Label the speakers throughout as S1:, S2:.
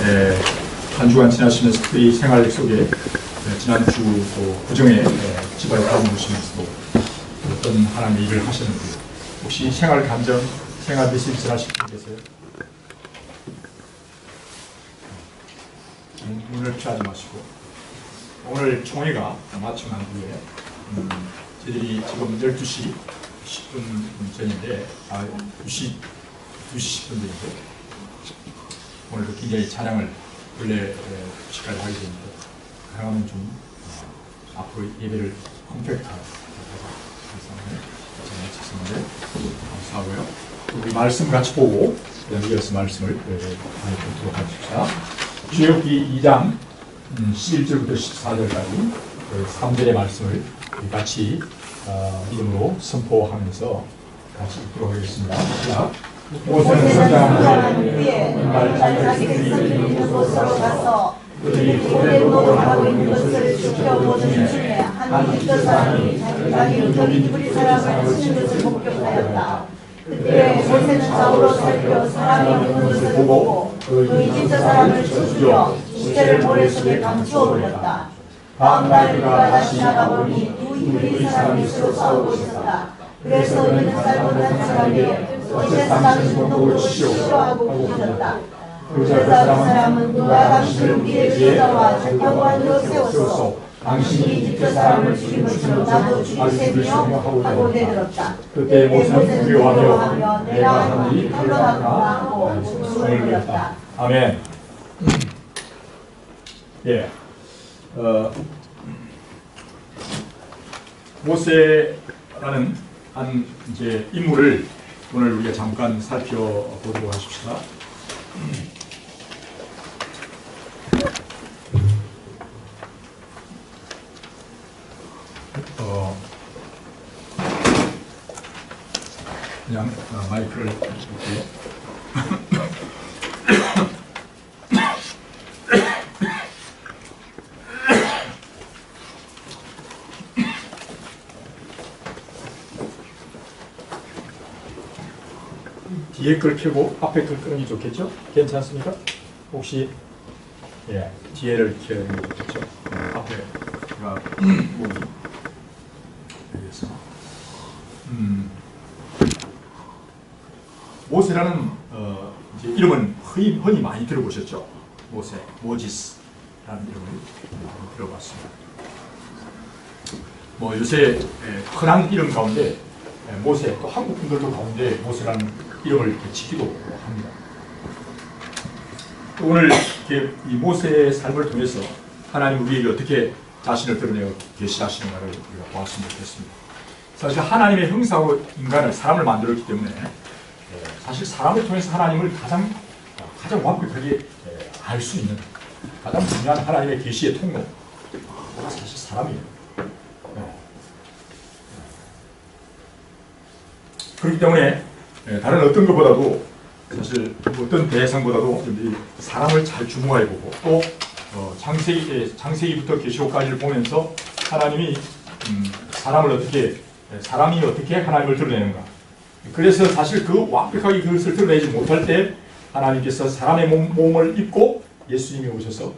S1: 한 주간 지나시면서 특히 생활 속에 지난주 또 구정에 집안에 가보시면서도 어떤 하나님의 일을 하셨는지 혹시 생활 감정, 생활 메시지 전하실 분 계세요? 눈을 피하지 마시고 오늘 총회가 마침 난 후에 저희들이 지금 12시 10분 전인데 2시 10분 전인데 오늘도 굉장히 찬양을 원래 시까지 하게 되는데 가능하면 좀 앞으로 예배를 컴팩트하게 하겠습니다. 감사하고요. 우리 말씀 같이 보고 이어서 말씀을 보도록 하십시다. 출애굽기 2장 11절부터 14절까지 3절의 말씀을 같이 이름으로 선포하면서 같이 읽도록 하겠습니다. 시작. 모세는 선장한 후에 왼발 자기들이 있는 곳으로 가서 그들이 고대 노동하고 있는 것을 지켜보는 중에 한 이집트 사람이 자기 민족인 히브리 사람을 치는 것을 목격하였다. 그때 모세는 좌우로 살펴 사람이 있는 것을 보고 그 이집트 사람을 쳐죽여 시체를 모래 속에 감추어버렸다. 다음 날 그가 다시 나가보니 두 히브리 사람이 서로 싸우고 있었다. 그래서 이는 잘못한 사람에게 어제 사람이 손목을 치료하고 부르셨다. 그러자 그 사람은 누가 당신을 위해 찾아와 장관으로 세워서 당신이 이집트 사람을 죽인 것처럼 나도 죽이세요 하고 내들었다. 그때 모세는 두려워하며 내가 한 일이 흘러나구나 하고 숨을 들였다. 아멘. 예. 모세라는 한 이제 인물을 오늘 우리가 잠깐 살펴보도록 하십시다. 그냥 마이크를 이렇게 뒤에 걸 켜고 앞에 걸 끄는 게 좋겠죠? 괜찮습니까? 혹시 뒤에를 켜는 게 좋겠죠? 앞에가 여기서 모세라는 이제 이름은 흔히 많이 들어보셨죠? 모세, 모지스라는 이름을 많이 들어봤습니다. 뭐 요새 흔한 이름 가운데 모세, 또 한국 분들도 가운데 모세라는 이름을 이렇게 짓기도 합니다. 또 오늘 이렇게 이 모세의 삶을 통해서 하나님 우리에게 어떻게 자신을 드러내어 계시하시는가를 우리가 보았으면 좋겠습니다. 사실 하나님의 형상으로 인간을, 사람을 만들었기 때문에 사실 사람을 통해서 하나님을 가장 완벽하게 알 수 있는 가장 중요한 하나님의 계시의 통로가 사실 사람이에요. 그렇기 때문에 다른 어떤 것보다도 사실 어떤 대상보다도 사람을 잘 주목해 보고 또 창세기부터 계시록까지를 보면서 하나님이 사람이 어떻게 하나님을 드러내는가. 그래서 사실 완벽하게 그것을 드러내지 못할 때 하나님께서 사람의 몸을 입고 예수님이 오셔서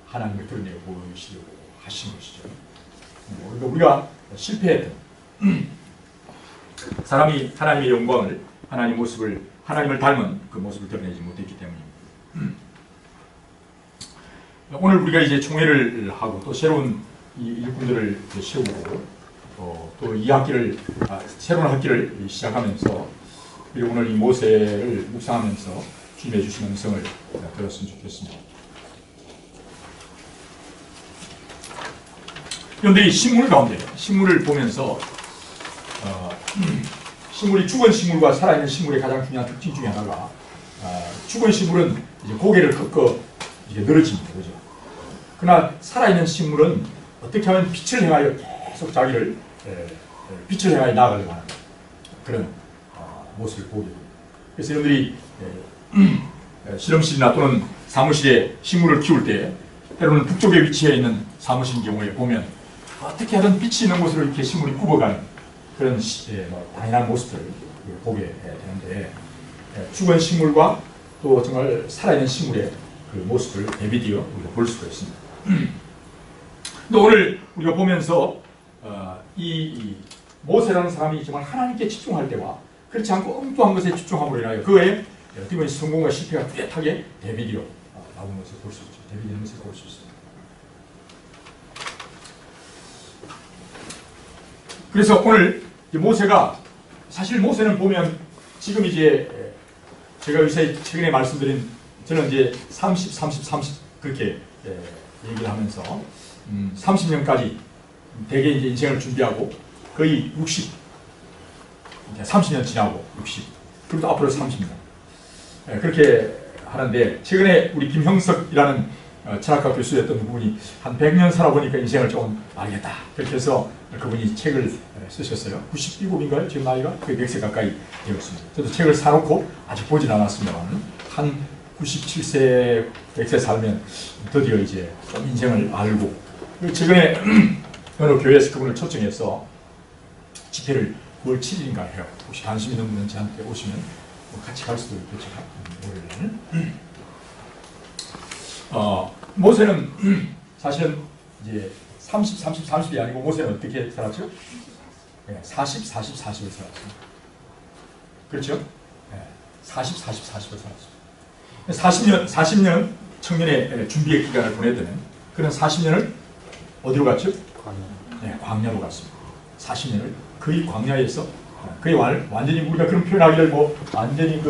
S1: 하나님을 드러내 보이시려고 하신 것이죠. 우리가 실패했던 사람이 하나님의 영광을, 하나님을 닮은 그 모습을 드러내지 못했기 때문입니다. 오늘 우리가 이제 총회를 하고 또 새로운 일꾼들을 세우고 또 이 학기를 새로운 학기를 시작하면서 그리고 오늘 이 모세를 묵상하면서 주님의 주신 음성을 들었으면 좋겠습니다. 그런데 이 식물 가운데 식물을 보면서 식물이 죽은 식물과 살아있는 식물의 가장 중요한 특징 중에 하나가 죽은 식물은 이제 고개를 꺾어 이제 늘어집니다. 그죠? 그러나 살아있는 식물은 어떻게 하면 빛을 행하여 계속 자기를 빛을 향하여 나아가려고 하는 그런 모습을 보게 됩니다. 그래서 여러분들이 실험실이나 또는 사무실에 식물을 키울 때 때로는 북쪽에 위치해 있는 사무실인 경우에 보면 어떻게 하든 빛이 있는 곳으로 이렇게 식물이 굽어가는 그런 당연한 모습들을 보게 되는데 죽은 식물과 또 정말 살아있는 식물의 그 모습을 데비디어 우리가 볼 수가 있습니다. 근데 오늘 우리가 보면서 이 모세라는 사람이 정말 하나님께 집중할 때와 그렇지 않고 엉뚱한 것에 집중함으로 인하여 그의 어떻게 보면 성공과 실패가 뚜렷하게 데비디어 나오는 것을 볼 수 있죠. 데비디어는 것을 볼 수 있습니다. 그래서 오늘 모세가 사실 모세는 보면 지금 이제 제가 요새 최근에 말씀드린 저는 이제 30 그렇게 얘기를 하면서 30년까지 대개 이제 인생을 준비하고 거의 60 30년 지나고 60 그리고 앞으로 30년 그렇게 하는데 최근에 우리 김형석이라는 철학과 교수였던 분이 한 100년 살아보니까 인생을 조금 알겠다 그렇게 해서 그분이 책을 쓰셨어요. 97인가요? 지금 나이가 거의 100세 가까이 되었습니다. 저도 책을 사놓고 아직 보진 않았습니다만 한 97세 100세 살면 드디어 이제 좀 인생을 알고 최근에 어느 교회에서 그분을 초청해서 집회를 9월 7일인가 해요. 혹시 관심 있는 분은 저한테 오시면 같이 갈 수도 있겠죠. 월요일날. 모세는 사실은 이제 30이 아니고 모세는 어떻게 살았죠? 네, 40을 살았습니다. 그렇죠? 네, 40을 살았습니다. 40년 청년의 준비의 기간을 보내드는 그런 40년을 어디로 갔죠? 네, 광야로 갔습니다. 40년을 거의 광야에서 거의 완전히 우리가 그런 표현하기를 뭐 완전히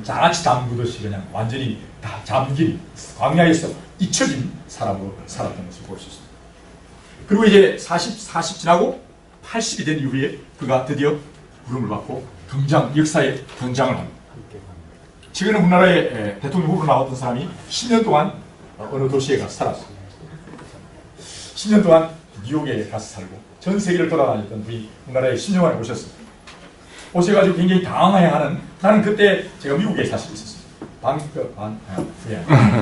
S1: 장아찌 담그듯이 그냥 완전히 다 잠긴 광야에서 잊혀진 사람으로 살았던 것을 볼 수 있습니다. 그리고 이제 40 지나고 80이 된 이후에 그가 드디어 부름을 받고 역사에 등장을 합니다. 최근에 우리나라에 대통령 후보로 나왔던 사람이 10년 동안 어느 도시에 가서 살았습니다. 10년 동안 뉴욕에 가서 살고 전 세계를 돌아다녔던 분이 우리나라에 10년 만에 오셨습니다. 오셔가지고 굉장히 당황해하는 나는 그때 제가 미국에 사실 있었습니다.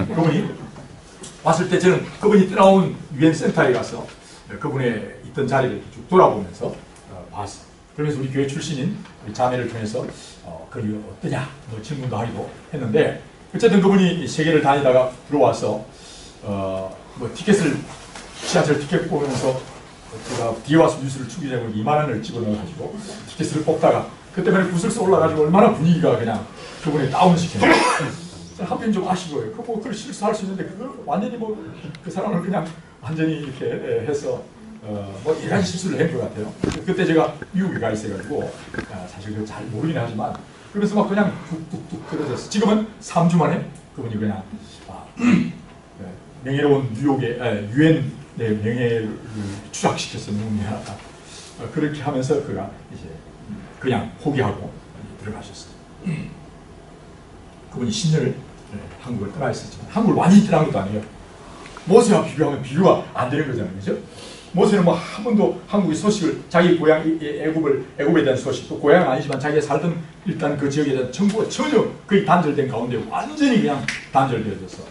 S1: 그분이 왔을 때 저는 그분이 떠나온 유엔 센터에 가서 그분의 있던 자리를 쭉 돌아보면서 봤어요. 그러면서 우리 교회 출신인 우리 자매를 통해서 그 어떠냐 뭐 질문도 하기도 했는데 어쨌든 그분이 세계를 다니다가 들어와서 뭐 지하철 티켓 보면서 제가 뒤에 와서 뉴스를 추기자고 2만 원을 집어넣어가지고 티켓을 뽑다가 그때 그냥 구슬서 올라가지고 얼마나 분위기가 그냥 그분이 다운시키는 한편 좀 아쉬워요. 그걸 실수할 수 있는데 그걸 완전히 그 사람을 그냥 완전히 이렇게 해서 뭐 여러 가지 실수를 한 것 같아요. 그때 제가 미국에 가 있어가지고 사실 그걸 잘 모르긴 하지만 그래서 막 그냥 뚝뚝뚝 떨어졌어. 지금은 3주 만에 그분이 그냥 명예로운 뉴욕의 유엔 명예를 추락시켜서 너무 미안하다. 그렇게 하면서 그가 이제 그냥 포기하고 들어가셨어요. 그분이 10년을 한국을 떠나 있었지만 한국을 완전히 떠난 것도 아니에요. 모세와 비교하면 비교가 안 되는 거잖아요. 그죠? 모세는 뭐 한 번도 한국의 소식을 자기 고향 애굽에 대한 소식 또 고향은 아니지만 자기가 살던 일단 그 지역에 대한 정보가 전혀 거의 단절된 가운데 완전히 그냥 단절되어져서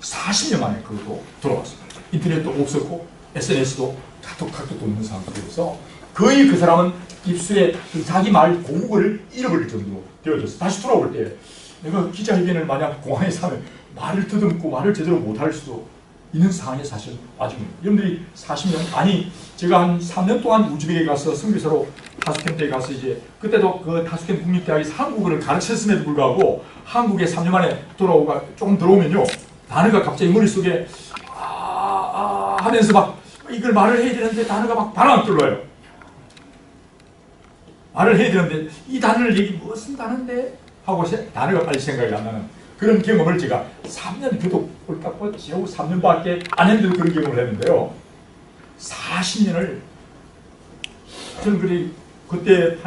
S1: 40년 만에 그것도 돌아왔습니다. 인터넷도 없었고 SNS도 카톡도 없는 상황 속에서 거의 그 사람은 입술에 자기 말 고국어를 잃어버릴 정도로 되어졌어. 다시 돌아올 때 내가 기자회견을 만약 공항에서 하면 말을 더듬고 말을 제대로 못할 수도 있는 상황에 사실 와중입니다. 여러분들이 40년 아니 제가 한 3년 동안 우즈벡에 가서 선교사로 타슈켄트에 가서 이제 그때도 그 타슈켄트 국립대학에서 한국어를 가르쳤음에도 불구하고 한국에 3년 만에 돌아오가 조금 들어오면요 단어가 갑자기 머릿속에 하면서 막 이걸 말을 해야 되는데 단어가 막 바로 안 뚫려요. 말을 해야 되는데 이 단어를 얘기 무슨 단어인데 하고 단어가 빨리 생각이 안 나는 그런 경험을 제가 3년 그도 꼴딱 지하고 3년밖에 안 했는데도 그런 경험을 했는데요. 40년을 저는 그때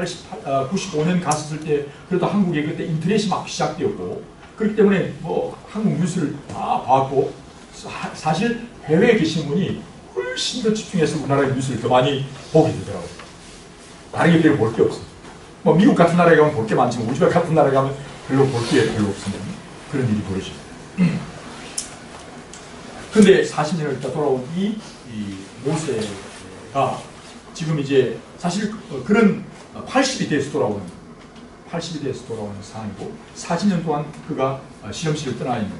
S1: 95년 갔었을 때 그래도 한국에 그때 인터넷이 막 시작되었고 그렇기 때문에 뭐 한국 뉴스를 다 봤고 사실 해외에 계신 분이 훨씬 더 집중해서 우리나라의 뉴스를 더 많이 보게 되더라고요. 다른 게 별로 볼 게 없어요. 뭐 미국 같은 나라에 가면 볼 게 많지만 우즈벡 같은 나라에 가면 별로 볼 게 별로 없습니다. 그런 일이 벌어집니다. 근데 40년을 있다 돌아온 이 모세가 지금 이제 사실 그런 80이 돼서 돌아오는 상황이고 40년 동안 그가 실험실을 떠나 있는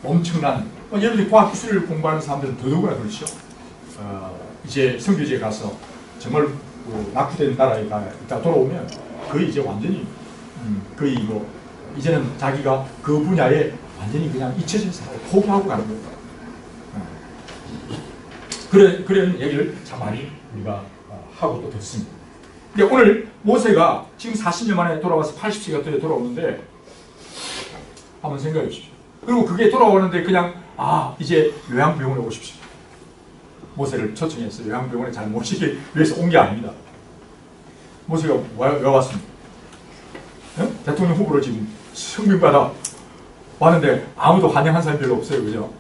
S1: 엄청난, 여러분이 과학기술을 공부하는 사람들은 더더구나 그렇죠. 이제 선교지에 가서 정말 낙후된 나라에 있다 돌아오면 거의 이제 완전히 거의 뭐 이제는 자기가 그 분야에 완전히 그냥 잊혀진 사람을 포기하고 가는 거예요. 그런 얘기를 참 많이 우리가 하고 또 듣습니다. 근데 오늘 모세가 지금 40년 만에 돌아와서 80세가 돌아오는데 한번 생각해 보십시오. 그리고 그게 돌아오는데 그냥 이제 요양병원에 오십시오. 모세를 초청해서 요양병원에 잘 모시기 위해서 온 게 아닙니다. 모세가 왜 왔습니까? 대통령 후보로 지금 승명받아 왔는데 아무도 환영한 사람이 별로 없어요. 그죠?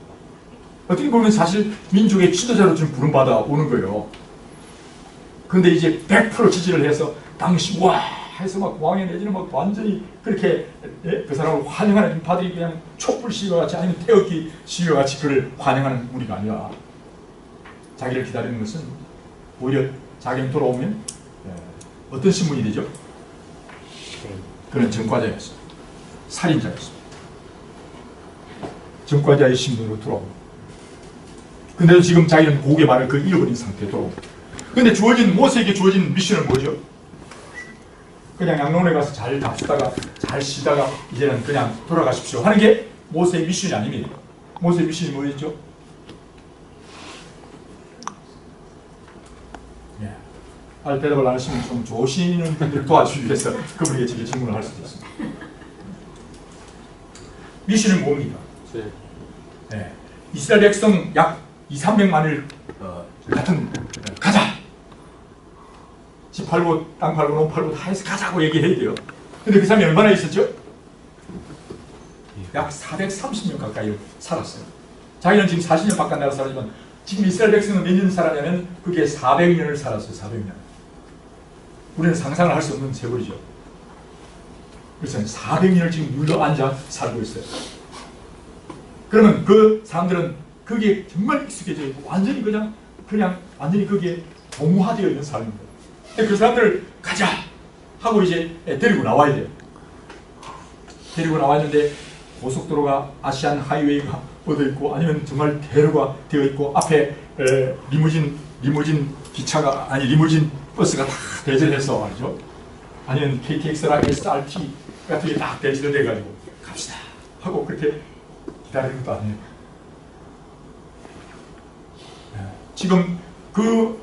S1: 어떻게 보면 사실 민족의 지도자로 지금 부름받아 오는 거예요. 근데 이제 100% 지지를 해서 당시 와 해서 막 왕의 내지는 막 완전히 그렇게 그 사람을 환영하는 인파들이 그냥 촛불 시위와 같이 아니면 태극기 시위와 같이 그를 환영하는 무리가 아니라 자기를 기다리는 것은 오히려 자기는 돌아오면 어떤 신분이 되죠? 그는 전과자였습니다. 살인자였습니다. 전과자의 신분으로 돌아옵니다. 근데도 지금 자기는 고개 말을 그 잃어버린 상태에 돌아옵니다. 근데 모세에게 주어진 미션은 뭐죠? 그냥 양론에 가서 잘 잡수다가 잘 쉬다가 이제는 그냥 돌아가십시오 하는 게 모세의 미션이 아닙니다. 모세의 미션이 뭐였죠? 대답을 안 하시면 좀 좋으시는 분들을 도와주기 위해서 그분에게 제게 질문을 할 수도 있습니다. 미션은 뭡니까? 네. 이스라엘 백성 약 200~300만을 가자! 집 팔고 땅 팔고 농 팔고 다 해서 가자고 얘기해야 돼요. 근데 그 사람이 얼마나 있었죠? 약 430년 가까이 살았어요. 자기는 지금 40년 바깥 나라 살았지만 지금 이스라엘 백성은 몇 년 살았냐면 그게 400년을 살았어요. 400년. 우리는 상상을 할 수 없는 세월이죠. 그래서 400년을 지금 눌러앉아 살고 있어요. 그러면 그 사람들은 그게 정말 익숙해져 있고 완전히 그냥 완전히 그게 동화되어 있는 사람입니다. 그 사람들을 가자 하고 이제 데리고 나와야 돼요. 데리고 나왔는데 고속도로가 아시안 하이웨이가 얻어 있고 아니면 정말 대로가 되어 있고 앞에 리무진 기차가 리무진 버스가 다 대절해서 말이죠. 아니면 KTX랑 SRT 같은 게 딱 대절돼 가지고 갑시다 하고 그렇게 기다리는 것도 아니에요. 지금 그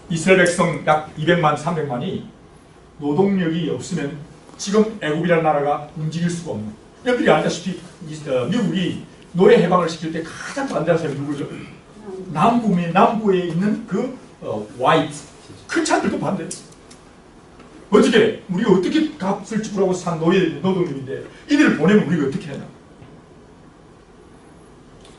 S1: 이스라엘 백성 약 200만, 300만이 노동력이 없으면 지금 애국이라는 나라가 움직일 수가 없는. 여러분들이 알다시피 미국이 노예 해방을 시킬 때 가장 반대하는 사람이 누구죠? 남부에 있는 그 화이트 큰 차들도 반대했어. 어떻게 우리가 어떻게 값을 지불하고 산 노동력인데 이들을 보내면 우리가 어떻게 하냐?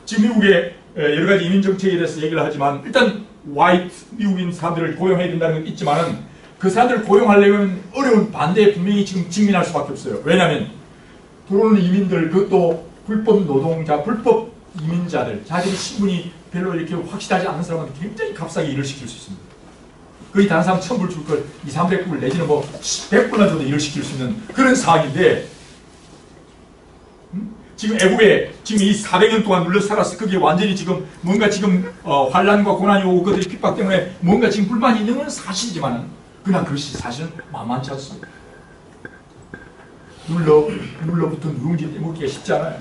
S1: 지금 미국의 여러 가지 이민 정책에 대해서 얘기를 하지만 일단 화이트 미국인 사람들을 고용해야 된다는 건 있지만은 그 사람들을 고용하려면 어려운 반대에 분명히 지금 직면할 수밖에 없어요. 왜냐하면 들어오는 이민들 그것도 불법 노동자, 불법 이민자들 자기의 신분이 별로 이렇게 확실하지 않은 사람한테 굉장히 값싸게 일을 시킬 수 있습니다. 거의 다른 사람 1000불 줄 걸 200~300불 내지는 뭐 100불만 줘도 일을 시킬 수 있는 그런 상황인데 지금 애국에 지금 이 400년 동안 눌려 살았어. 그게 완전히 지금 뭔가 지금 환란과 고난이 오고 그들의 핍박 때문에 뭔가 지금 불만이 있는 건 사실이지만은 그냥 그것이 사실은 만만치 않습니다. 눌러붙은 누룽지 먹기가 쉽지 않아요.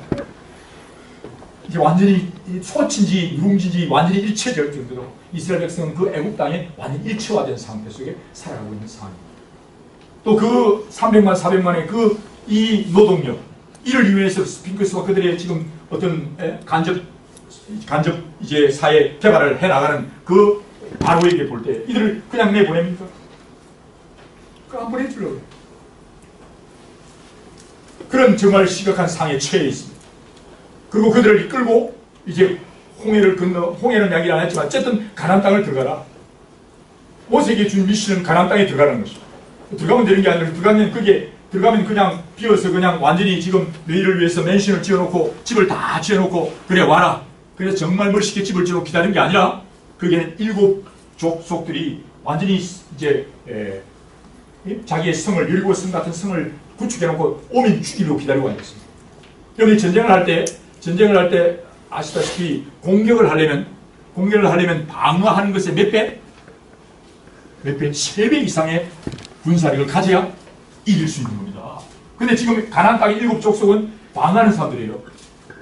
S1: 이제 완전히 소친지 누룽지인지 완전히 일체될 정도로 이스라엘 백성은 그 애국 땅에 완전히 일체화된 상태 속에 살아가고 있는 상황입니다. 또 그 300만, 400만의 이 노동력 이를 위해서 스핑크스와 그들의 지금 어떤 간접 이제 사회 개발을 해나가는 그 바로에게 볼 때 이들을 그냥 내보냅니까? 안 보내주려고. 그런 정말 심각한 상에 처해 있습니다. 그리고 그들을 이끌고 이제 홍해를 건너, 홍해는 이야기를 안 했지만 어쨌든 가나안 땅을 들어가라. 모세에게 준 미션은 가나안 땅에 들어가는 것이죠. 들어가면 되는 게 아니라 들어가면 그냥 비어서 그냥 완전히 지금 너희를 위해서 맨션을 지어놓고 집을 다 지어놓고 그래 와라. 그래서 정말 멋있게 집을 지어놓고 기다리는 게 아니라 그게 7 족속들이 완전히 이제 자기의 성을 여리고 성 같은 성을 구축해놓고 오민 죽이려고 기다리고 앉았습니다. 여러분이 전쟁을 할 때 전쟁을 할 때 아시다시피 공격을 하려면 방어하는 것의 몇 배? 몇 배? 3배 이상의 군사력을 가져야 이길 수 있는 겁니다. 근데 지금 가나안 땅의 7 족속은 방어하는 사람들이에요.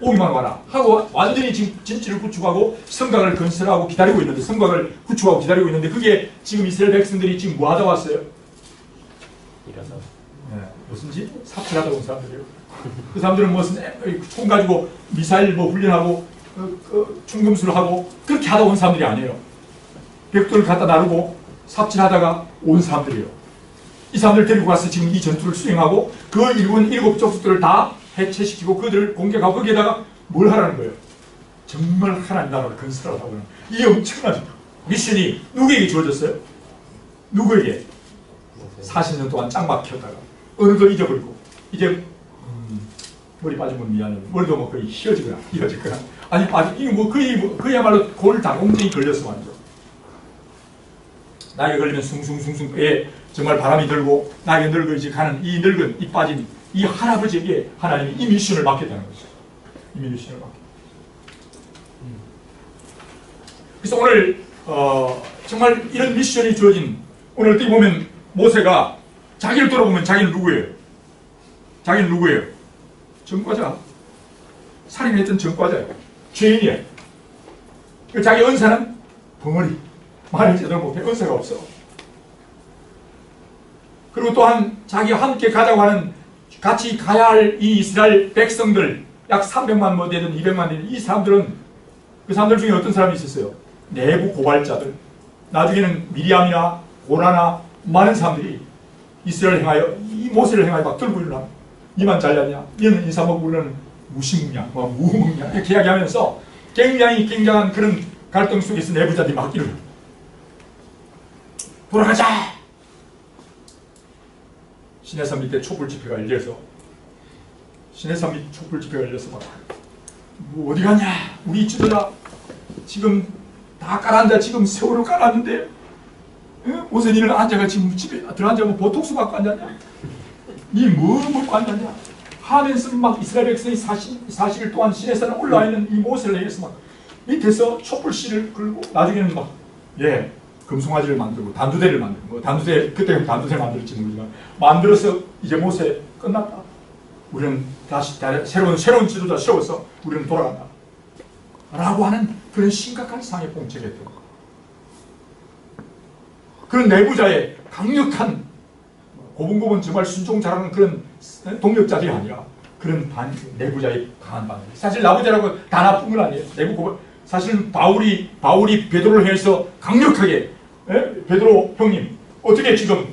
S1: 오기만 와라 하고 완전히 지금 진지를 구축하고 성곽을 건설하고 기다리고 있는데, 성곽을 구축하고 기다리고 있는데, 그게 지금 이스라엘 백성들이 지금 뭐 하다 왔어요?
S2: 일어서.
S1: 네, 무슨 짓? 삽질하다 온 사람들이에요. 그 사람들은 무슨 총 가지고 미사일 뭐 훈련하고 충금술을 하고 그렇게 하다 온 사람들이 아니에요. 벽돌을 갖다 나르고 삽질하다가 온 사람들이에요. 이 사람들 데리고 가서 지금 이 전투를 수행하고 그 일본 7 족속들을 다 해체시키고 그들을 공격하고 거기에다가 뭘 하라는 거예요? 정말 하나님 나라를 건설하라고 하는 이 엄청난 미션이 누구에게 주어졌어요? 누구에게? 40년 동안 짱막 키웠다가 어느덧 잊어버리고 이제 머리 빠지면 미안해. 머리도 뭐 거의 휘어지거나 아니 이거 뭐 그야말로 골다공증이 걸렸어 완전. 나이가 걸리면 숭숭숭숭 정말 바람이 들고 나이가 늙어지 가는 이 늙은 이 빠진 이 할아버지에게 하나님이 이 미션을 맡겼다는 거죠. 이 미션을 맡겼다. 그래서 오늘 정말 이런 미션이 주어진, 오늘 어떻게 보면 모세가 자기를 돌아보면 자기는 누구예요? 자기는 누구예요? 전과자. 살인했던 전과자예요. 죄인이에요. 자기 은사는 벙어리. 말을 제대로 못해. 은사가 없어. 그리고 또한 자기와 함께 가자고 하는, 같이 가야 할 이 이스라엘 백성들 약 300만 뭐 되든 200만 되든 이 사람들은, 그 사람들 중에 어떤 사람이 있었어요? 내부 고발자들. 나중에는 미리암이나 고라나 많은 사람들이 이스라엘 행하여 이 모세를 행하여 막 들고 일어나. 니만 잘났냐? 니는 인사 먹고 우리는 무시먹냐? 뭐 무먹냐? 이렇게 이야기하면서 굉장한 그런 갈등 속에서 내부자들이 막 일어나. 돌아가자! 시내산 밑에 촛불 집회가 열려서, 시내산 밑 촛불 집회가 열려서 막, 뭐 어디 갔냐? 우리 지도자 지금 다 깔았는데, 지금 세월을 깔았는데, 무슨 니는 앉아가 지금 집에 들어앉아 뭐 보톡스 받고 앉았냐? 니 뭐 먹고 앉았냐? 하면서 막 이스라엘 백성이 40일 동안 시내산에 올라와 있는 이 모세를 향해서 막 밑에서 촛불 씨를 끌고, 나중에는 막, 금송아지를 만들고 단두대를 만들고, 단두대, 그때 단두대 만들었지 모르지만 만들어서 이제 모세 끝났다. 우리는 다시 새로운 지도자 세워서 우리는 돌아간다. 라고 하는 그런 심각한 상에 봉착했던 거. 그런 내부자의 강력한, 고분고분 정말 순종 잘하는 그런 동력자들이 아니라 그런 내부자의 강한 반응. 사실 나부자라고 다 나쁜 건 아니에요. 사실은 바울이 베드로를 향해서 강력하게, 베드로 형님 어떻게 지금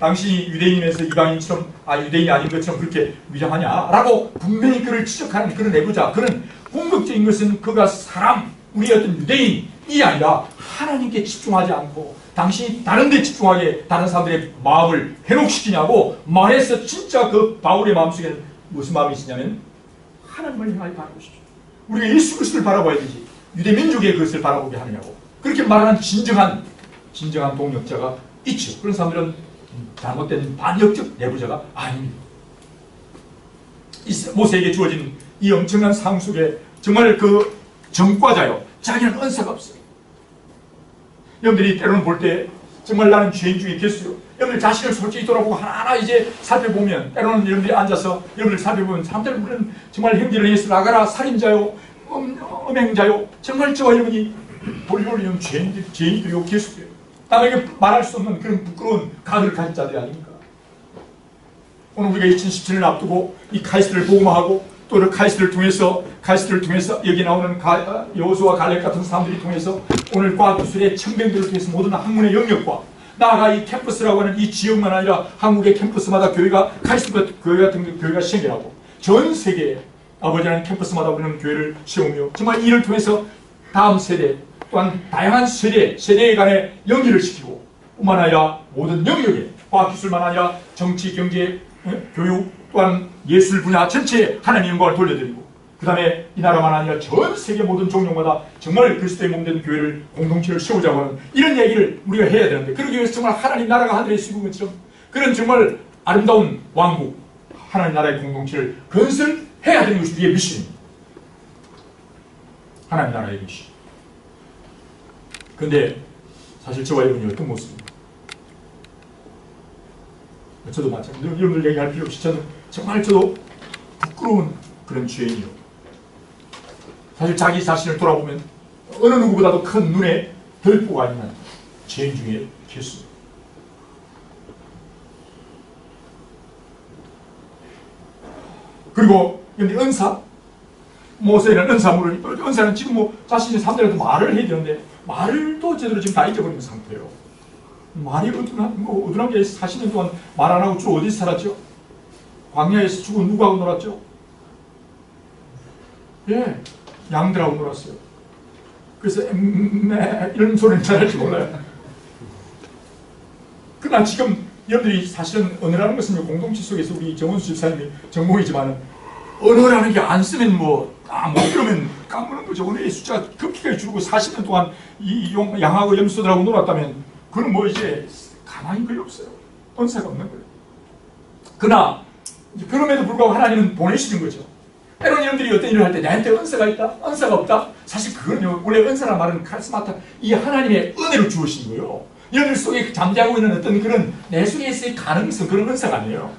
S1: 당신이 유대인이면서 이방인처럼 유대인이 아닌 것처럼 그렇게 위장하냐라고 분명히 그를 지적하는 그런 내부자, 그런 공격적인 것은 그가 사람, 우리 어떤 유대인이 아니라 하나님께 집중하지 않고 당신이 다른 데 집중하게 다른 사람들의 마음을 회복시키냐고 말해서, 진짜 그 바울의 마음속에는 무슨 마음이 있으냐면 하나님을 향하여 바라고 싶죠. 우리가 예수 그리스도를 바라봐야 되지 유대 민족의 그것을 바라보게 하느냐고 그렇게 말하는 진정한 동력자가 있죠. 그런 사람들은 잘못된 반역적 내부자가 아닙니다. 모세에게 주어진 이 엄청난 상황 속에 정말 그 전과자요, 자기는 은사가 없어요. 여러분들이 때로는 볼 때 정말 나는 죄인 중에 있겠어요. 여러분들 자신을 솔직히 돌아보고 하나하나 이제 살펴보면, 때로는 여러분들이 앉아서 여러분들 살펴보면 사람들 우리는 정말 형제를 위해서 나가라, 살인자요, 음행자요, 정말 저와 여러분이 볼리볼리는 죄인들이고 계속해요. 남에게 말할 수 없는 그런 부끄러운 가득을 가진 자들이 아닙니까? 오늘 우리가 2017년 앞두고 이 카이스트를 복음화하고 또 그 카이스트를 통해서 여기 나오는 여호수아 갈렙 같은 사람들이 통해서 오늘 과학기술의 청병들을 통해서 모든 학문의 영역과 나아가 이 캠퍼스라고 하는 이 지역만 아니라 한국의 캠퍼스마다 카이스트 교회 같은 교회가 생겨나고 전 세계에 아버지라는 캠퍼스마다 우리는 교회를 세우며 정말 이를 통해서 다음 세대 또한 다양한 세대 간의 연기를 시키고 뿐만 아니라 모든 영역에 과학기술만 아니라 정치, 경제, 교육 또한 예술 분야 전체에 하나님의 영광을 돌려드리고 그 다음에 이 나라만 아니라 전 세계 모든 종족마다 정말 그리스도의 몸된 교회를 공동체를 세우자고 하는 이런 얘기를 우리가 해야 되는데, 그러기 위해서 정말 하나님 나라가 하늘에 있는 것처럼 그런 정말 아름다운 왕국 하나님 나라의 공동체를 건설해야 되는 것이 우리의 미션입니다. 하나님 나라의 것이. 근데 사실 저와 여러분이 어떤 모습입니까? 저도 마찬가지로 여러분들 얘기할 필요 없이 저는 정말 저도 부끄러운 그런 죄인이요. 사실 자기 자신을 돌아보면 어느 누구보다도 큰 눈에 들보가 있는 죄인 중에 개수. 그리고 근데 은사, 모세는 은사는 지금 뭐 자신의 사람들한테 말을 해야 되는데 말도 제대로 지금 다 잊어버린 상태예요. 말이 어둔하게 40년 동안 말 안 하고 주로 어디서 살았죠? 광야에서 죽은 누구하고 놀았죠? 예, 양들하고 놀았어요. 그래서 이런 소리는 잘할지 몰라요. 그러나 지금 여러분들이 사실은 언어라는 것은 공동체 속에서 우리 정원수 집사님이 전공이지만 언어라는 게 안 쓰면 못 그러면 까무는 거죠. 언어의 숫자가 급기가 줄고 40년 동안 이 양하고 염소들하고 놀았다면 그건 뭐 이제 가만히 거의 없어요. 은사가 없는 거예요. 그러나 그럼에도 불구하고 하나님은 보내시는 거죠. 때론 여러분들이 어떤 일을 할 때 나한테 은사가 있다? 은사가 없다? 사실 그건요, 원래 은사란 말은 카리스마타, 이 하나님의 은혜로 주어진 거예요. 여러분들 속에 잠자고 있는 어떤 그런 내 속에 있을 가능성, 그런 은사가 아니에요.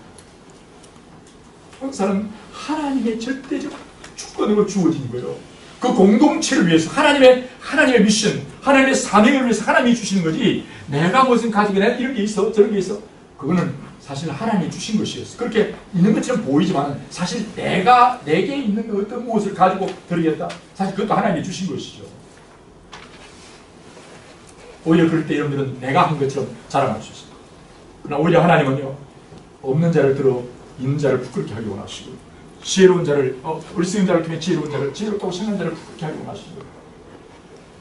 S1: 은사는 하나님의 절대적 주권으로 주어진 거예요. 그 공동체를 위해서 하나님의 미션, 하나님의 사명을 위해서 하나님이 주시는 거지, 내가 무슨 가지고 내가 이런 게 있어 저런 게 있어, 그거는 사실 하나님이 주신 것이었어. 그렇게 있는 것처럼 보이지만 사실 내게 있는 어떤 무엇을 가지고 드리겠다, 사실 그것도 하나님이 주신 것이죠. 오히려 그럴 때 여러분들은 내가 한 것처럼 자랑할 수 있습니다. 그러나 오히려 하나님은요, 없는 자를 들어 있는 자를 부끄럽게 하기 원하시고, 지혜로운 자를 어리석은 자를 통해 지혜로운 자를, 지혜롭다고 생각하는 자를 부끄럽게 하기 원하시고,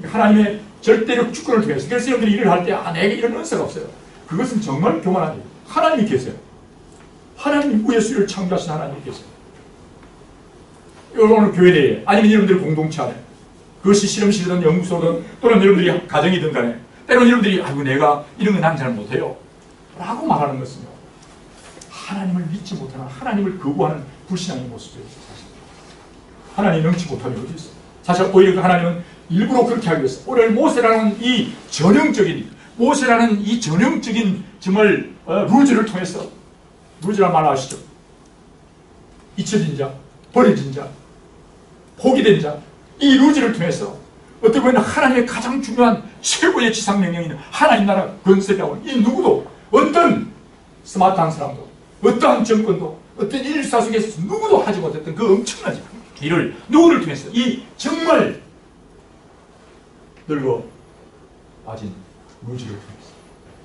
S1: 하나님의 절대적 주권을 통해서. 그래서 여러분들이 일을 할 때 내게 이런 은사가 없어요. 그것은 정말 교만한 일이에요. 하나님이 계세요. 하나님 우의 수를 창조하신 하나님이 계세요. 오늘 교회 내에 아니면 여러분들 공동체 안에, 그것이 실험실이든 연구소든 또는 여러분들이 가정이든 간에 때로는 여러분들이 아이고 내가 이런 건 난 잘 못해요 라고 말하는 것은요, 하나님을 믿지 못하는, 하나님을 거부하는 불신앙의 모습이에요. 사실 하나님 능치 못하면 어디 있어요. 사실 오히려 그 하나님은 일부러 그렇게 하기 위해서 오늘 모세라는 이 전형적인 정말 루즈를 통해서, 루즈란 말 아시죠? 잊혀진 자, 버려진 자, 포기된 자, 이 루즈를 통해서 어떻게 보면 하나님의 가장 중요한 최고의 지상명령인 하나님 나라 건설하고, 이 누구도, 어떤 스마트한 사람도, 어떠한 정권도, 어떤 일사 속에서 누구도 하지 못했던 그 엄청난 일을 누구를 통해서, 이 정말 늙어 빠진 루즈를 통해서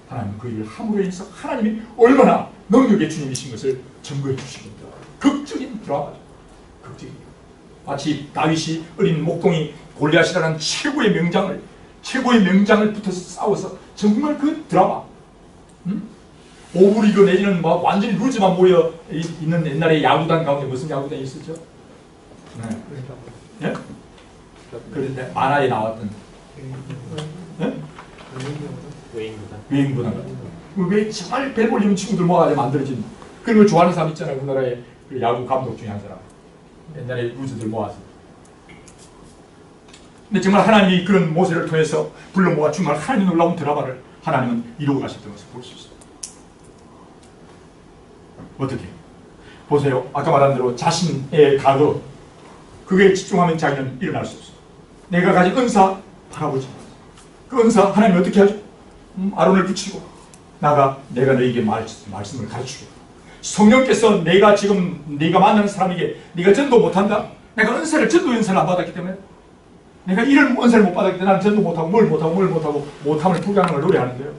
S1: 하나님은 그 일을 함으로 인해서 하나님이 얼마나 능력의 주님이신 것을 증거해 주십니다. 극적인 드라마죠. 극적인. 마치 다윗이 어린 목동이 골리앗이라는 최고의 명장을 붙어서 싸워서 정말 그 드라마, 오브리그 내지는 뭐 완전히 루즈만 모여 있는 옛날에 야구단 가운데 무슨 야구단이 있었죠? 네? 그런데 만화에 나왔던 외인구단. 왜 정말 벨 올리는 친구들 모아가지고 만들어진, 그런 걸 좋아하는 사람 있잖아요. 우리나라에 그 야구 감독 중에 한 사람. 옛날에 루즈들 모아서. 근데 정말 하나님이 그런 모세를 통해서 불러 모아 정말 하나님 놀라운 드라마를 하나님은 이루고 가셨던 것을 볼 수 있습니다. 어떻게? 보세요. 아까 말한 대로 자신의 가도, 그거에 집중하면 자기는 일어날 수 없어요. 내가 가진 은사 바라보지 마. 그 은사 하나님 어떻게 하죠? 아론을 붙이고 내가 너에게 말씀을 가르치고, 성령께서 내가 만나는 사람에게 네가 전도 못한다? 내가 전도 은사를 안 받았기 때문에, 내가 이런 은사를 못 받았기 때문에 나는 전도 못하고 못함을 포기하는 걸 노래하는데요.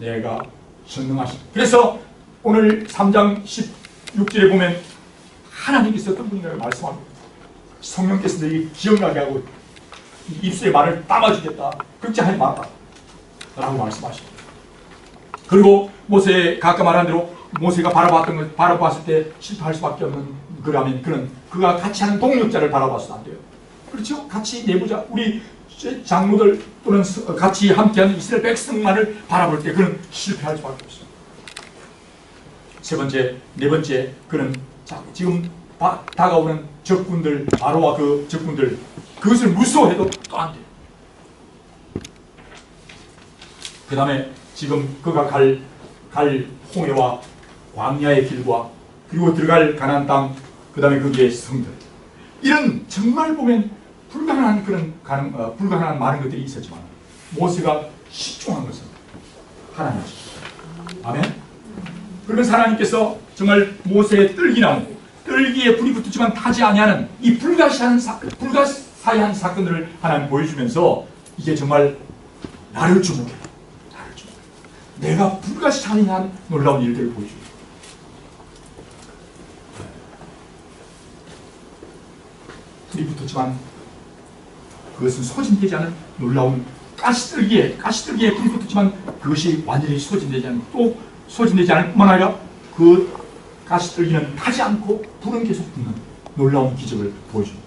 S1: 내가 전능하신. 그래서 오늘 3장 16절에 보면 하나님께서 어떤 분인가를 말씀합니다. 성령께서 너에게 기억나게 하고 입술에 말을 담아주겠다. 걱정하지 마라 라고 말씀하십니다. 그리고 모세가 아까 말한 대로 모세가 바라봤을 때 실패할 수밖에 없는 그러면 그가 같이 하는 동력자를 바라봐서는 안 돼요. 그렇죠? 같이 내부자, 우리 장로들 또는 같이 함께하는 이스라엘 백성만을 바라볼 때 그는 실패할 수밖에 없습니다. 네 번째, 그는 지금 다가오는 적군들, 바로와 그 적군들, 그것을 무서워해도 또 안 돼요. 그 다음에 지금 그가 갈 홍해와 광야의 길과 그리고 들어갈 가나안 땅, 그 다음에 거기에 성들, 이런 정말 보면 불가능한 불가능한 많은 것들이 있었지만 모세가 신중한 것은 하나님이십니다. 아멘. 그러면서 하나님께서 정말 모세의 뜰기에 불이 붙었지만 타지 아니하는 이 불가사의한 사건들을 하나님 보여주면서 이게 정말 나를 주목해. 내가 불가사의한 놀라운 일들을 보여줍니다. 불이 붙었지만 그것은 소진되지 않은 놀라운 가시들기에 불이 붙었지만 그것이 완전히 소진되지 않은, 또 소진되지 않을 뿐만 아니라 그 가시들기는 타지 않고 불은 계속 붙는 놀라운 기적을 보여줍니다.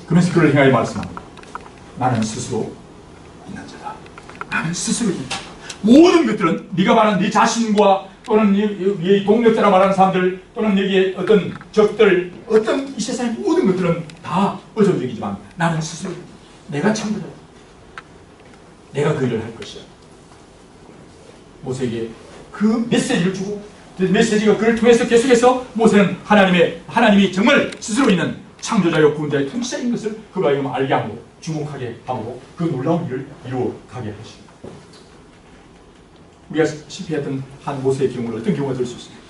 S1: 그러면서 그를 향하여 말씀합니다. 나는 스스로 있는 자다. 나는 스스로 있는 자다. 모든 것들은 네가 말하는 네 자신과 또는 네 동력자라 말하는 사람들 또는 여기에 어떤 적들, 어떤 이 세상의 모든 것들은 다 의존적이지만 나는 스스로 내가 참거다. 내가 그 일을 할 것이야. 모세에게 그 메시지를 주고, 그 메시지가 그를 통해서 계속해서 모세는 하나님이 정말 스스로 있는 창조자요 구원자의 통치자인 것을 그가 알게 하고 주목하게 하고 그 놀라운 일을 이루어가게 하십니다. 우리가 실패했던 한 모세의 경우를 어떤 경우가 될 수 있습니까?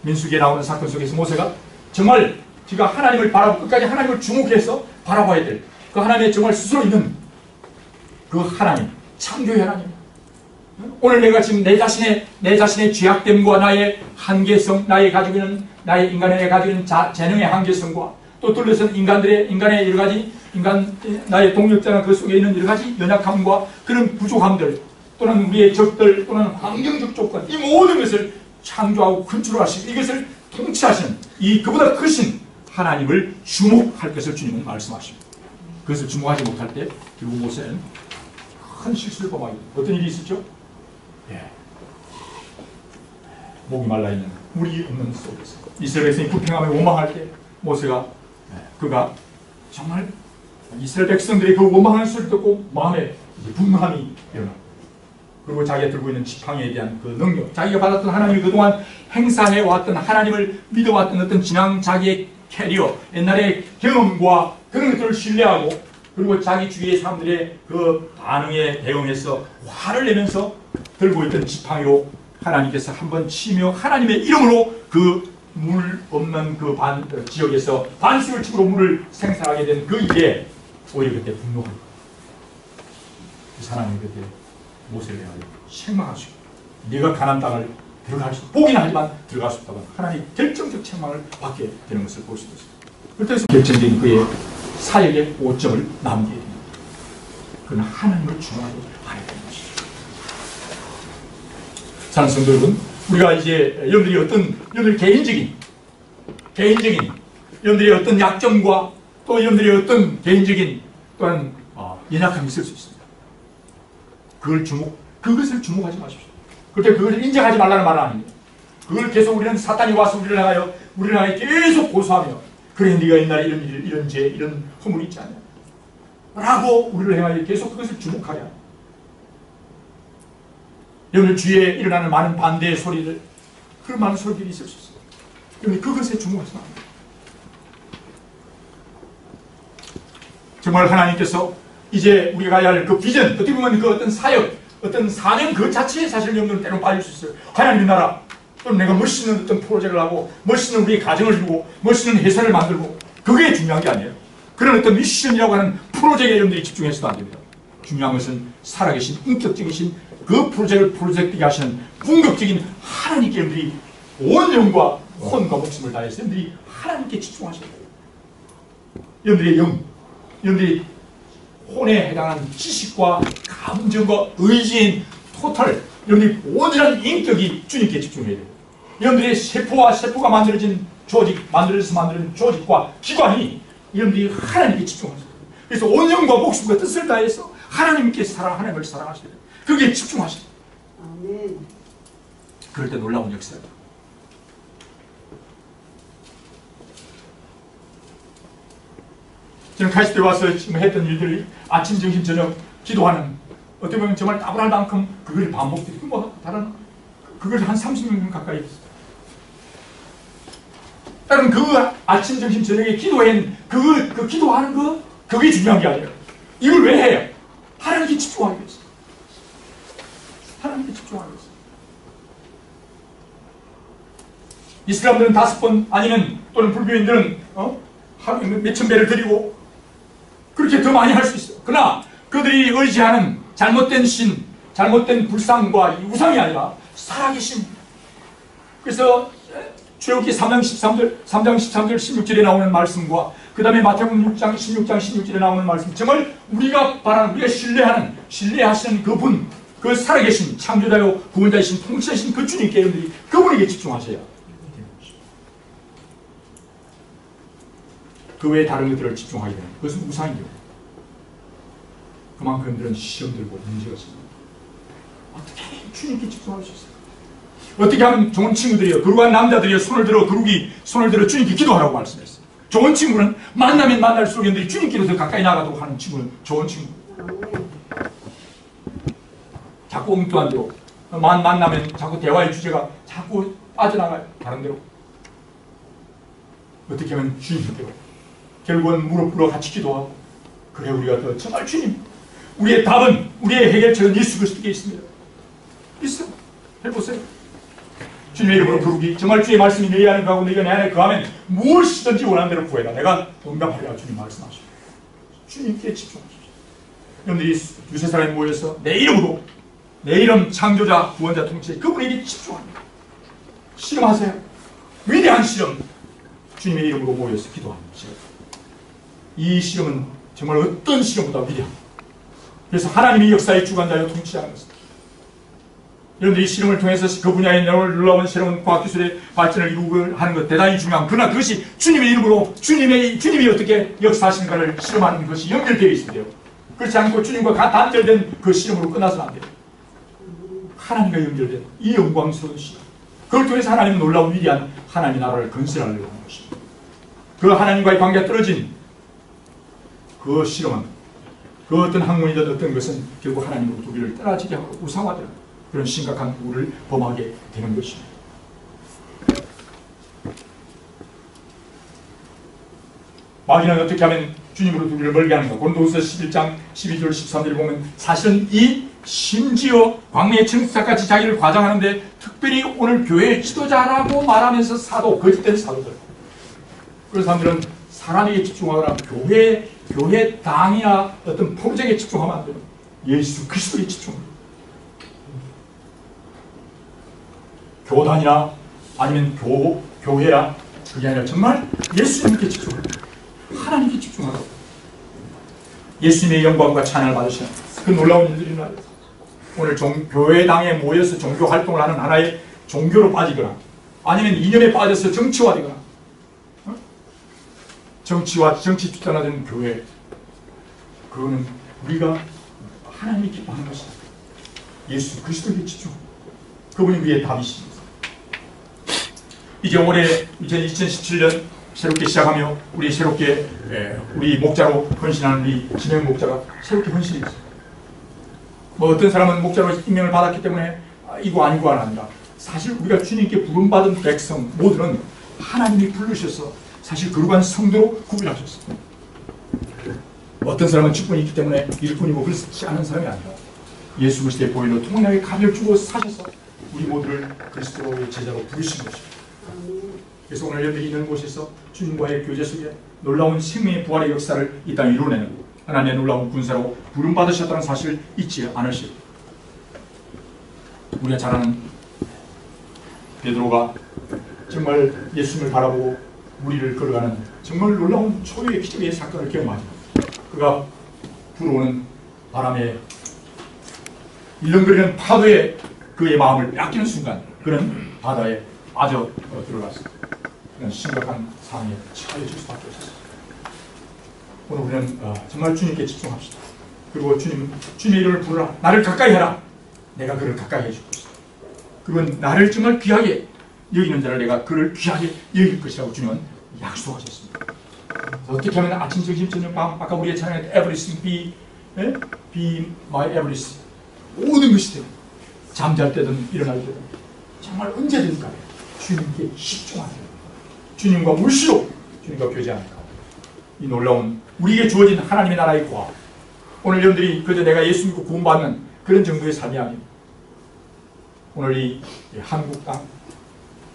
S1: 민수기에 나오는 사건 속에서 모세가 정말 제가 하나님을 바라보고 끝까지 하나님을 주목해서 바라봐야 될 그 하나님의 정말 스스로 있는 그 하나님, 창조의 하나님. 오늘 내가 지금 내 자신의 죄악됨과 나의 한계성, 나의 인간의 가지고 있는 재능의 한계성과 또 둘러싼 인간의 여러 가지 나의 동력자나 그 속에 있는 여러 가지 연약함과 그런 부족함들 또는 우리의 적들 또는 환경적 조건, 이 모든 것을 창조하고 컨트롤하시고 이것을 통치하시는 이 그보다 크신 하나님을 주목할 것을 주님은 말씀하십니다. 그것을 주목하지 못할 때 결국 모세는 큰 실수를 범하게 됩니다. 어떤 일이 있었죠? 목이 말라있는 물이 없는 속에서 이스라엘 백성이 불평하며 원망할 때 모세가 그가 정말 이스라엘 백성들의 그 원망하는 소리를 듣고 마음에 분노함이 일어납니다. 그리고 자기가 들고 있는 지팡이에 대한 그 능력, 자기가 받았던 하나님이 그동안 행사해왔던 하나님을 믿어왔던 어떤 지난 자기의 캐리어, 옛날의 경험과 그런 것들을 신뢰하고 그리고 자기 주위의 사람들의 그 반응에 대응해서 화를 내면서 들고 있던 지팡이로 하나님께서 한번 치며 하나님의 이름으로 그 물 없는 그 지역에서 반석을 치고 물을 생산하게 된 그 일에 오히려 그때 분노합니다. 그 하나님이 그때 모세를 향하여 책망하시고 네가 가나안 땅을 보기는 하지만 들어갈 수 없다고 하나님이 결정적 책망을 받게 되는 것을 볼 수 있습니다. 그래서 결정적인 그의 사역의 오점을 남기게 됩니다. 그는 하나님을 중요하게 하게 되는 것이죠. 사랑하는 성도 여러분, 우리가 이제 여러분들이 개인적인 여러분들의 어떤 약점과 또 여러분들의 어떤 개인적인 또한 연약함이 있을 수 있습니다. 그것을 주목하지 마십시오. 그런데 그것을 인정하지 말라는 말은 아닙니다. 그걸 계속 우리는 사탄이 와서 우리를 향하여 계속 고소하며 그래 네가 옛날에 이런 죄, 이런 허물이 있지 않냐 라고 우리를 향하여 계속 그것을 주목하게 합니다. 여러분 주위에 일어나는 많은 반대의 소리들, 그런 많은 소리들이 있을 수 있어요. 여러분 그것에 주목하지 맙니다. 정말 하나님께서 이제 우리가 가야 할 그 비전, 어떻게 보면 그 어떤 사역, 어떤 사명 그 자체에 사실 여러분들은 때로는 빠질 수 있어요. 하나님의 나라, 또는 내가 멋있는 어떤 프로젝트를 하고 멋있는 우리의 가정을 이루고 멋있는 회사를 만들고 그게 중요한 게 아니에요. 그런 어떤 미션이라고 하는 프로젝트에 여러분들이 집중해서도 안 됩니다. 중요한 것은 살아계신 인격적이신 그 프로젝트를 프로젝트게 하시는 궁극적인 하나님께 여러분들이 온 영과 혼과 목숨을 다해서 여러분들이 하나님께 집중하셔야 돼요. 여러분들의 영, 여러분들이 혼에 해당하는 지식과 감정과 의지인 토탈, 여러분들이 온전한 인격이 주님께 집중해야 돼요. 여러분들의 세포가 만들어진 만들어진 조직과 기관이 여러분들이 하나님께 집중하셔야 돼요. 그래서 온 영과 목숨과 뜻을 다해서 하나님을 사랑하셔야 돼요. 거기에 집중하셔야 돼요. 아멘. 그럴 때 놀라운 역사예요. 저는 카이스트에 와서 지금 했던 일들이 아침, 점심, 저녁 기도하는, 어떻게 보면 정말 따분할 만큼 그걸 반복되고, 뭐 다른 그걸 한 30년 가까이 했어요. 다른 그 아침, 점심, 저녁에 기도한 그 기도하는 그게 중요한 게 아니에요. 이걸 왜 해요? 하나님께 집중하기 위해서. 하나님께 집중하기 위해서. 이슬람들은 5번 아니면 또는 불교인들은 하루에 몇천 배를 드리고 그렇게 더 많이 할 수 있어요. 그러나 그들이 의지하는 잘못된 신, 잘못된 불상과 우상이 아니라 살아계신. 그래서 출애굽기 3장 13절 16절에 나오는 말씀과 그 다음에 마태복음 6장 16장 16절에 나오는 말씀, 정말 우리가 바라는, 우리가 신뢰하시는 그분, 그 살아계신 창조자요 구원자이신 통치자이신 그 주님께 여러분들이 그분에게 집중하셔야 그 외에 다른 것들을 집중하게 되는 그것은 우상이죠. 그만큼 그들은 시험 들고 문제가 있습니다. 어떻게 주님께 집중할 수 있어요? 어떻게 하면 좋은 친구들이요, 거룩한 남자들이요, 손을 들어 주님께 기도하라고 말씀했어요. 좋은 친구는 만나면 만날수록 여러분들이 주님께로 더 가까이 나가도록 하는 친구는 좋은 친구. 자꾸 엉뚱한 대로 만나면 자꾸 대화의 주제가 자꾸 빠져나가요. 다른 데로. 어떻게 하면 주님께로. 결국은 무릎 꿇어 같이 기도하고, 그래 우리가 더 정말 주님, 우리의 답은, 우리의 해결책은 예수 그리스도께 있습니다. 있어요. 해보세요. 주님의 이름으로 부르기, 정말 주의 말씀이 내 안에 거하고 내가 내 안에 거하면 무엇이든지 원하는 대로 구해라. 내가 응답하리라. 주님 말씀하시오. 주님께 집중하십시오. 여러분들이 두세 사람이 모여서 내 이름으로, 내 이름 창조자 구원자 통치 그분에게 집중합니다. 실험하세요. 위대한 실험. 주님의 이름으로 모여서 기도하는 실험. 이 실험은 정말 어떤 실험보다 위대합니다. 그래서 하나님이 역사의 주관자여 통치하는 것입니다. 여러분들이 이 실험을 통해서 그 분야에 놀라운 새로운 과학기술의 발전을 이루고 하는 것 대단히 중요한, 그러나 그것이 주님의 이름으로 주님이 어떻게 역사하신가를 실험하는 것이 연결되어 있어야 돼요. 그렇지 않고 주님과 단절된 그 실험으로 끝나서는 안 돼요. 하나님과 연결된 이 영광스러운 실험, 그걸 통해서 하나님은 놀라운 위대한 하나님의 나라를 건설하려고 하는 것입니다. 그 하나님과의 관계가 떨어진 그 실험은, 그 어떤 학문이든 어떤 것은 결국 하나님으로 우리를 떠나지게 하고 우상화되는 그런 심각한 우를 범하게 되는 것입니다. 마귀는 어떻게 하면 주님으로 우리를 멀게 하는가? 고린도후서 11장 12절 13절을 보면 사실은 이 심지어 광야의 천사같이 자기를 과장하는데, 특별히 오늘 교회 지도자라고 말하면서 사도, 거짓된 사도들, 그런 사람들은 사람에게 집중하거나 교회 당이나 어떤 프로젝트에 집중하면 안 돼요. 예수 그리스도에 집중합니다. 교단이나 아니면 교회나 그게 아니라 정말 예수님께 집중합니다. 하나님께 집중하라고. 예수님의 영광과 찬양을 받으시는 그 놀라운 일들이 일어나요. 오늘 교회당에 모여서 종교 활동을 하는 하나의 종교로 빠지거나 아니면 이념에 빠져서 정치화되거나, 정치 집단화된 교회, 그거는 우리가 하나님이 기뻐하는 것이다. 예수 그리스도에게 집중합니다. 그분이 우리의 답이십니다. 이제 올해 2017년 새롭게 시작하며 우리 목자로 헌신하는 우리 진영 목자가 새롭게 헌신했어요. 뭐 어떤 사람은 목자로 임명을 받았기 때문에 이거 아니고가 아니라, 사실 우리가 주님께 부름받은 백성 모두는 하나님이 부르셔서 사실 거룩한 성도로 구별하셨어요. 어떤 사람은 직분이 있기 때문에 일꾼이고 그렇지 않은 사람이 아니라 예수 그리스도의 보혈로 통량의 값을 주고 사셔서 우리 모두를 그리스도의 제자로 부르신 것입니다. 그래서 오늘 여러분들이 있는 곳에서 주님과의 교제 속에 놀라운 생명의 부활의 역사를 이 땅에 이루어내는 하나님의 놀라운 군사로 부름받으셨다는 사실을 잊지 않으시고, 우리가 잘 아는 베드로가 정말 예수님을 바라보고 무리를 걸어가는 정말 놀라운 초유의 기적의 사건을 경험하죠. 그가 불어오는 바람에 일렁거리는 파도에 그의 마음을 빼앗기는 순간 그는 바다에 빠져 들어갔습니다. 그런 심각한 상황에 처해질 수밖에 없었습니다. 오늘 우리는 정말 주님께 집중합시다. 그리고 주님의 이름을 부르라. 나를 가까이 해라. 내가 그를 가까이 해줄 것이다. 그건 나를 정말 귀하게 여기는 자를 내가 그를 귀하게 여길 것이라고 주님은 약속하셨습니다. 어떻게 하면 아침, 점심, 저녁, 밤, 아까 우리가 찬양했던 everything be my everything. 모든 것이 돼. 잠잘 때든 일어날 때든 정말 언제든 간에 주님께 집중하는 거예요. 주님과 물시로 주님과 교제하는 것. 이 놀라운 우리에게 주어진 하나님의 나라의 과. 오늘 여러분들이 그저 내가 예수 믿고 구원받는 그런 정도의 삶이 아닙니다. 오늘 이 한국 땅,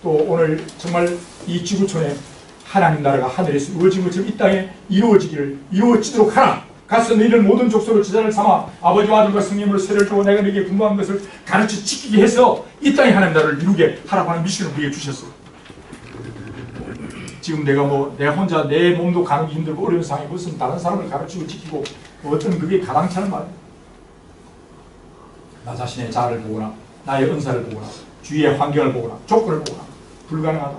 S1: 또 오늘 정말 이 지구촌에 하나님 나라가 하늘에서 이루어진 것처럼 이 땅에 이루어지도록 하라. 가서 너희를 모든 족속으로 제자를 삼아 아버지와 아들과 성령으로 세례를 주고 내가 너희에게 분부한 것을 가르쳐 지키게 해서 이 땅에 하나님 나라를 이루게 하라고 하는 미션을 우리에게 주셨어요. 지금 내가 내가 혼자 내 몸도 가누기 힘들고 어려운 상황에 무슨 다른 사람을 가르치고 지키고 어떤 그게 가당찮은 말이에요. 나 자신의 자아를 보거나 나의 은사를 보거나 주위의 환경을 보거나 조건을 보거나 불가능하다.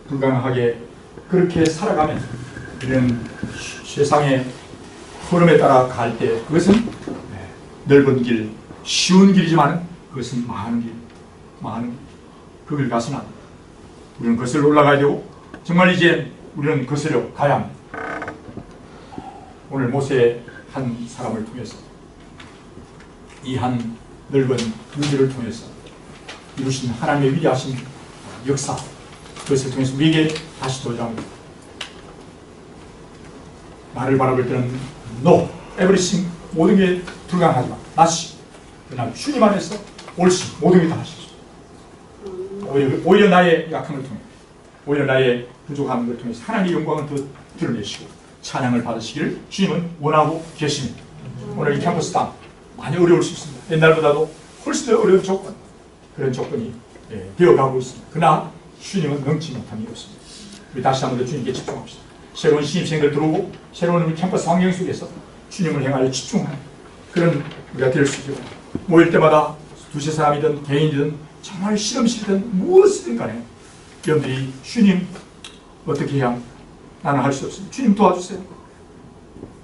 S1: 불가능하게 그렇게 살아가면 이런 세상의 흐름에 따라 갈 때 그것은 넓은 길, 쉬운 길이지만 그것은 많은 길, 그 길 가서는 안 돼. 우리는 거슬러 올라가야 되고 정말 이제 우리는 거슬러 가야 합니다. 오늘 모세의 한 사람을 통해서 이 한 넓은 문제를 통해서 이루신 하나님의 위대하신 역사, 그것을 통해서 우리에게 다시 도전합니다. 나를 바라볼 때는 no, everything, 모든 게 불가능하지만 나시, 그러나 주님 안에서 옳시, 모든 게 다 하시죠. 오히려 나의 약함을 통해, 오히려 나의 부족함을 통해서 하나님의 영광을 더 드러내시고 찬양을 받으시기를 주님은 원하고 계십니다. 오늘 이 캠퍼스 땅 많이 어려울 수 있습니다. 옛날보다도 훨씬 더 어려운 조건, 그런 조건이 되어가고 있습니다. 그러나 주님은 능치 못함이 없습니다. 우리 다시 한번 더 주님께 집중합시다. 새로운 신입생들 들어오고 새로운 우리 캠퍼스 환경 속에서 주님을 향하여 집중하는 그런 우리가 될 수 있고, 모일 때마다 두세 사람이든 개인이든 정말 실험실이든 무엇이든 간에 여러분들이 주님 어떻게 해야 나는 할 수 없습니다. 주님 도와주세요.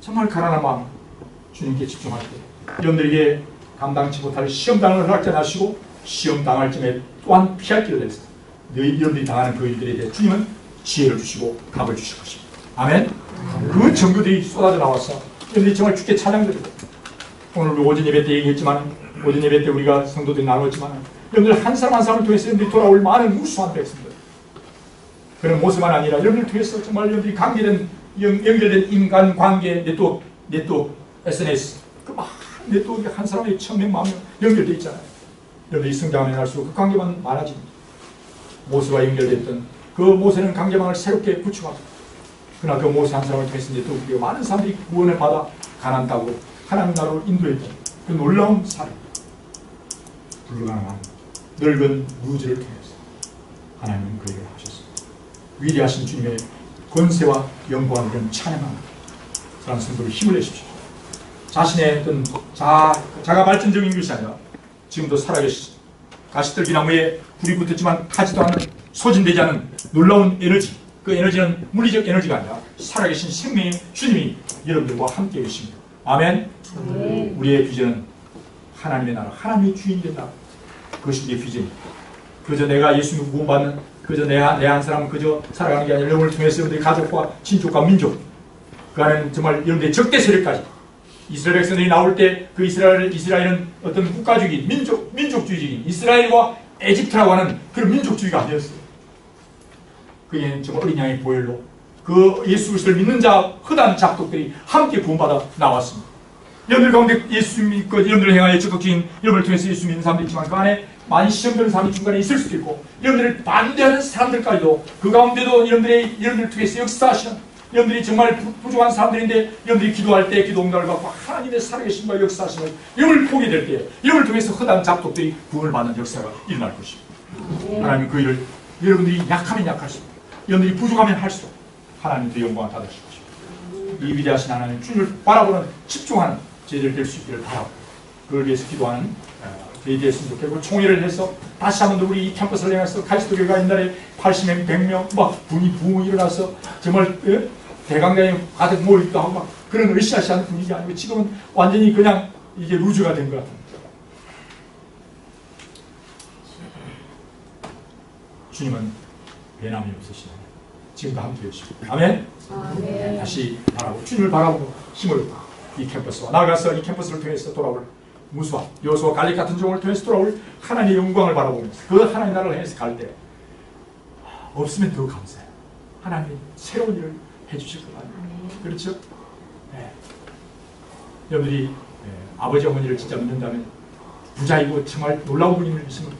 S1: 정말 가난한 마음 주님께 집중할 때 여러분들에게 감당치 못할 시험당을 허락해 하시고 시험당할 점에 또한 피할 길을 내서 여러분들이 당하는 그 일들에 대해 주님은 지혜를 주시고 답을 주실 것입니다. 아멘. 그 증거들이 쏟아져 나와서 여러분들이 정말 주께 찬양드리고, 오늘 오전 예배 때 얘기했지만 오전 예배 때 우리가 성도들이 나눴지만 여러분들 한 사람 한 사람을 통해서 여러분들이 돌아올 많은 무수한 백성들, 그런 모습만 아니라 여러분들 통해서 정말 여러분들이 연결된 인간관계 네트워크, SNS, 그 많은 네트워크 한 사람의 1000명, 10,000명 연결되어 있잖아요. 여러분들이 성장하면 할수록 그 관계만 많아집니다. 모세와 연결됐던 그 모세는 관계망을 새롭게 구축하고, 그러나 그 모세 한 사람을 통해서 네트워크가 많은 사람들이 구원을 받아 가나안 땅으로 하나님 나라로 인도했던 그 놀라운 사례, 불가능한 넓은 무지를 통해서 하나님은 그 일을 하셨습니다. 위대하신 주님의 권세와 영광을 이런 찬양합니다. 사랑하는 성도들 힘을 내십시오. 자신의 어떤 자가 발전적인 것이 아니라 지금도 살아계시죠. 가시떨기 나무에 불이 붙었지만 타지도 않는, 소진되지 않은 놀라운 에너지, 그 에너지는 물리적 에너지가 아니라 살아계신 생명의 주님이 여러분들과 함께 계십니다. 아멘. 우리의 비전은 하나님의 나라, 하나님의 주인이 된다. 그것이 우리의 비전입니다. 그저 내가 예수 믿고 구원받는, 그저 내 한 사람은 그저 살아가는 게 아니라 여러분을 통해서 여러분들의 가족과 친족과 민족, 그 안에는 정말 여러분들의 적대 세력까지, 이스라엘 백성들이 나올 때 그 이스라엘은 어떤 국가주의, 민족주의적인 이스라엘과 에집트라고 하는 그런 민족주의가 아니었어요. 그게 정말 어린 양의 보혈로 그 예수 그리스도를 믿는 자 허다한 잡독들이 함께 구원받아 나왔습니다. 여러분들 가운데 예수 믿고 여러분들을 향하여 적극적인 여러분을 통해서 예수 믿는 사람도 있지만 그 안에 많이 시험되는 사람이 중간에 있을 수도 있고, 여러분들을 반대하는 사람들까지도 그 가운데도 여러분들을 통해서 역사하시는, 여러분들이 정말 부족한 사람들인데 여러분들이 기도할 때 기도 응답을 받고 하나님의 살아계심과 역사하심을 여러분을 보게 될 때 여러분을 통해서 허다한 잡독들이 구원을 받는 역사가 일어날 것입니다. 하나님 그 일을 여러분들이 약하면 약할수록, 여러분들이 부족하면 할수록 하나님께 영광을 받으실 것입니다. 이 위대하신 하나님 주님을 바라보는 집중하는 저희들 될 수 있기를 바라고, 그걸 위해서 기도하는 저희 되었으면 좋겠고, 총회를 해서 다시 한번 우리 이 캠퍼스를 향해서 카리스토교회가 옛날에 80명, 100명 막 붕이 일어나서 정말 대강당에 가득 모이기도 하고 막 그런 으쌰으쌰한 분위기 아니고, 지금은 완전히 그냥 이게 루즈가 된 것 같아요. 주님은 배남이 없으시네. 지금도 함께 해주시고 아멘. 다시 바라보고 주님을 바라보고 힘을 이 캠퍼스와 나아가서 이 캠퍼스를 통해서 돌아올 무수와 여호수아 갈렙 같은 종을 통해서 돌아올 하나님의 영광을 바라보면서 그 하나님 나라를 향해서 갈 때 없으면 더 감사해요. 하나님 새로운 일을 해주실 것 같아요. 그렇죠? 네. 여러분들이 아버지 어머니를 진짜 믿는다면 부자이고 정말 놀라운 분임을 믿으시면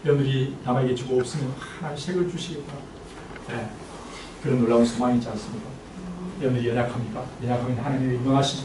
S1: 여러분들이 남에게 주고 없으면 하나님 색을 주시겠구나. 네. 그런 놀라운 소망이 있지 않습니까? 여러분들이 연약합니까? 연약하면 하나님의 인정하시죠.